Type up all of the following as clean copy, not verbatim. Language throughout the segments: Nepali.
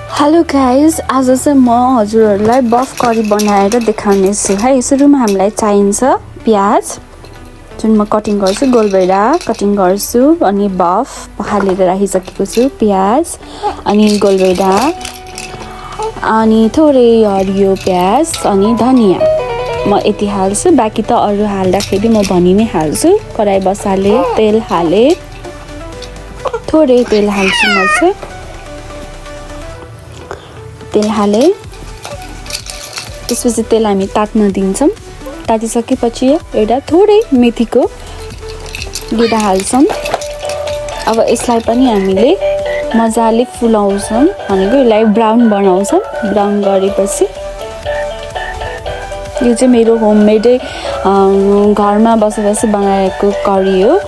हेलो गाइज, आज चाहिँ म हजुरहरूलाई बफ करी बनाएर देखाउनेछु है। सुरुमा हामीलाई चाहिन्छ प्याज, जुन म कटिङ गर्छु, गोलभेडा कटिङ गर्छु, अनि बफ पखालेर राखिसकेको छु, प्याज अनि गोलभेडा अनि थोरै हरियो प्याज अनि धनिया। म यति हाल्छु, बाँकी त अरू हाल्दाखेरि म भनि नै हाल्छु। कराई बसाले, तेल हाले, थोरै तेल हाल्छु म चाहिँ। तेल हाले, त्यसपछि तेल हामी तात्न दिन्छौँ। तातिसकेपछि एउटा थोरै मेथीको गेडा हाल्छौँ। अब यसलाई पनि हामीले मजाले फुलाउँछौँ, भनेको यसलाई ब्राउन बनाउँछौँ। ब्राउन गरेपछि यो चाहिँ मेरो होममेडै घरमा बसी बनाएको करी हो।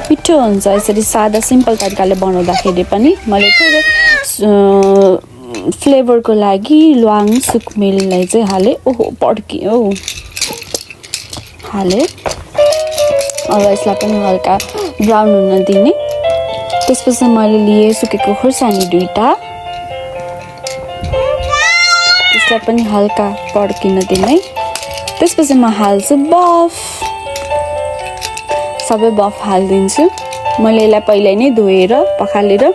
मिठो हुन्छ यसरी सादा सिम्पल तरिकाले बनाउँदाखेरि पनि। मैले थोरै फ्लेभरको लागि ल्वाङ सुकमेललाई चाहिँ हालेँ। ओहो पड्कियो हालेँ। अब यसलाई पनि हल्का ब्राउन हुन दिने। त्यसपछि मैले लिए सुकेको खुर्सानी 2टा, त्यसलाई पनि हल्का पड्किन दिने। त्यसपछि म हाल्छु बफ, सबै बफ हालिदिन्छु। मैले यसलाई पहिल्यै नै धोएर पखालेर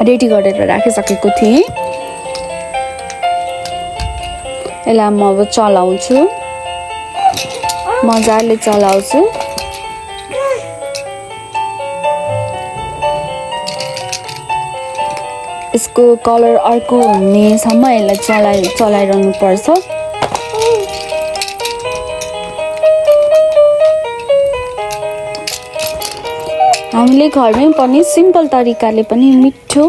रेडी गरेर राखिसकेको थिएँ। यसलाई म अब चलाउँछु, मजाले चलाउँछु। यसको कलर अर्को हुनेसम्म यसलाई चलाइरहनु पर्छ। हामीले घरमै पनि सिम्पल तरिकाले पनि मिठो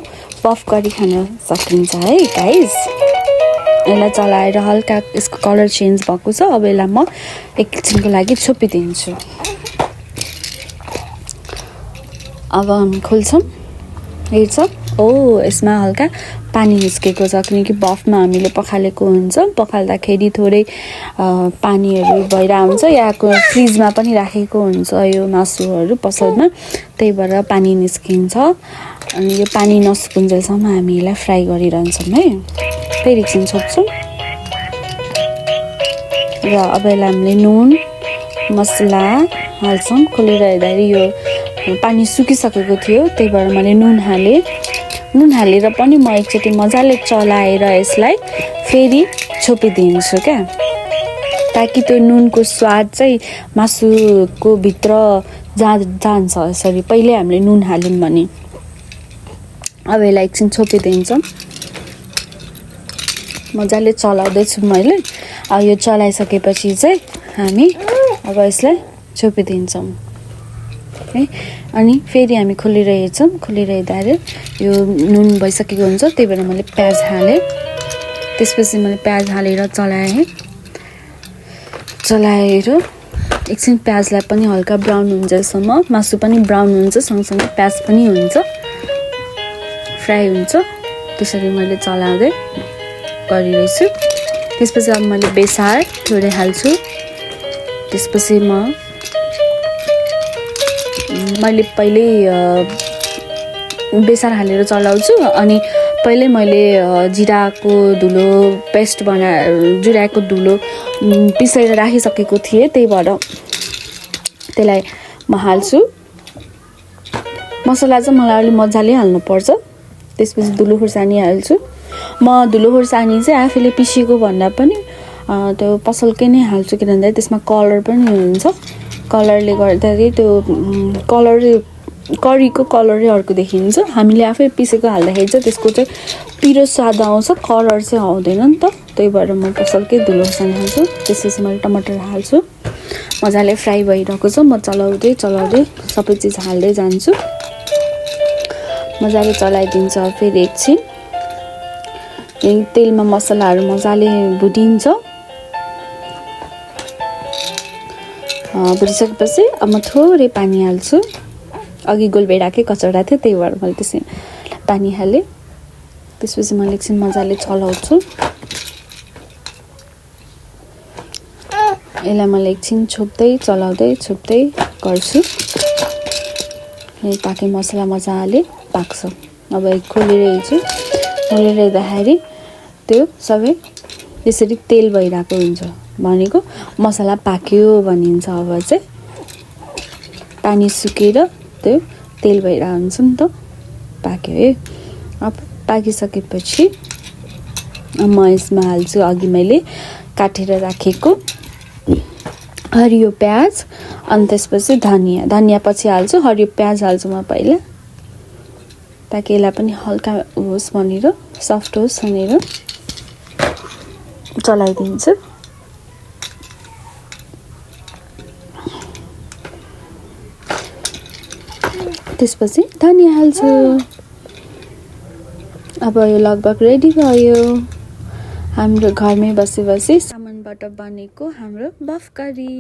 बफ करी खान सकिन्छ है गाइस। यसलाई चलाएर हल्का यसको कलर चेन्ज भएको छ। अब यसलाई म एकछिनको लागि छोपिदिन्छु। अब हामी खोल्छौँ, हेर्छ यसमा हल्का पानी निस्केको छ, किनकि बफमा हामीले पखालेको हुन्छ। पखाल्दाखेरि थोरै पानीहरू भएर हुन्छ, या फ्रिजमा पनि राखेको हुन्छ यो मासुहरू पसलमा, त्यही भएर पानी निस्किन्छ। अनि यो पानी नसुकुन्जेलसम्म हामी यसलाई फ्राई गरिरहन्छौँ है। फेरि एकछिन छोप्छौँ र अब यसलाई हामीले नुन मसला हाल्छौँ। खोलेर हेर्दाखेरि यो पानी सुकिसकेको थियो, त्यही भएर मैले नुन हालेँ। नुन हालेर पनि म एकचोटि मजाले चलाएर यसलाई फेरि छोपिदिन्छु क्या, ताकि त्यो नुनको स्वाद चाहिँ मासुको भित्र जान्छ। यसरी पहिल्यै हामीले नुन हाल्यौँ भने। अब यसलाई एकछिन छोपिदिन्छौँ, मजाले चलाउँदैछु मैले। अब यो चलाइसकेपछि चाहिँ हामी अब यसलाई छोपिदिन्छौँ है। अनि फेरि हामी खोलेर हेर्छौँ। खोलेर हेर्दाखेरि यो नुन भइसकेको हुन्छ, त्यही भएर मैले प्याज हालेँ। त्यसपछि मैले प्याज हालेर चलाएर एकछिन प्याजलाई पनि हल्का ब्राउन हुन्जेलसम्म, मासु पनि ब्राउन हुन्छ सँगसँगै प्याज पनि हुन्छ, फ्राई हुन्छ। त्यसरी मैले चलाउँदै गरिरहेछु। त्यसपछि अब मैले बेसार थोरै हाल्छु। त्यसपछि मैले पहिल्यै बेसार हालेर चलाउँछु। अनि पहिल्यै मैले जिराको धुलो पेस्ट जिराको धुलो पिसेर राखिसकेको थिएँ, त्यही भएर त्यसलाई म हाल्छु। मसला चाहिँ मलाई अलिक मजाले हाल्नुपर्छ। त्यसपछि धुलो खुर्सानी हाल्छु। म धुलो खुर्सानी चाहिँ आफैले पिसेको भन्दा पनि त्यो पसलकै नै हाल्छु, किनभने त्यसमा कलर पनि हुन्छ। कलरले गर्दाखेरि त्यो करीको कलरै अर्को देखिन्छ। हामीले आफै पिसेको हाल्दाखेरि चाहिँ त्यसको चाहिँ पिरो स्वाद आउँछ, कलर चाहिँ आउँदैन नि त। त्यही भएर म पसलकै धुलो खुर्सानी हाल्छु। त्यसपछि मैले टमाटर हाल्छु। मजाले फ्राई भइरहेको छ। म चलाउँदै सबै चिज हाल्दै जान्छु। मजाले चलाइदिन्छ। फेरि एकछिन तेलमा मसलाहरू मजाले भुटिन्छ। भुटिसकेपछि अब म थोरै पानी हाल्छु। अघि गोलभेडाकै कचौडा थियो, त्यही भएर मैले त्यसै पानी हालेँ। त्यसपछि मैले एकछिन मजाले चलाउँछु। यसलाई मैले एकछिन चलाउँदै गर्छु, ताकि मसला मजाले पाक्छ। अब खोलेर हेर्छु। हल्लाइरहँदाखेरि त्यो सबै त्यसरी तेल भइरहेको हुन्छ भनेको मसला पाक्यो भनिन्छ। अब चाहिँ पानी सुकेर त्यो तेल भइरहेको हुन्छ नि त, पाक्यो है। अब पाकिसकेपछि म यसमा हाल्छु अघि मैले काटेर राखेको हरियो प्याज, अनि त्यसपछि धनियाँ पछि हाल्छु। हरियो प्याज हाल्छु म पहिला, ताकि यसलाई पनि हल्का होस् भनेर, सफ्ट होस् भनेर चलाइदिन्छु। त्यसपछि धनियाँ हाल्छु। अब यो लगभग रेडी भयो हाम्रो घरमै बसी सामानबाट बनेको हाम्रो बफ करी।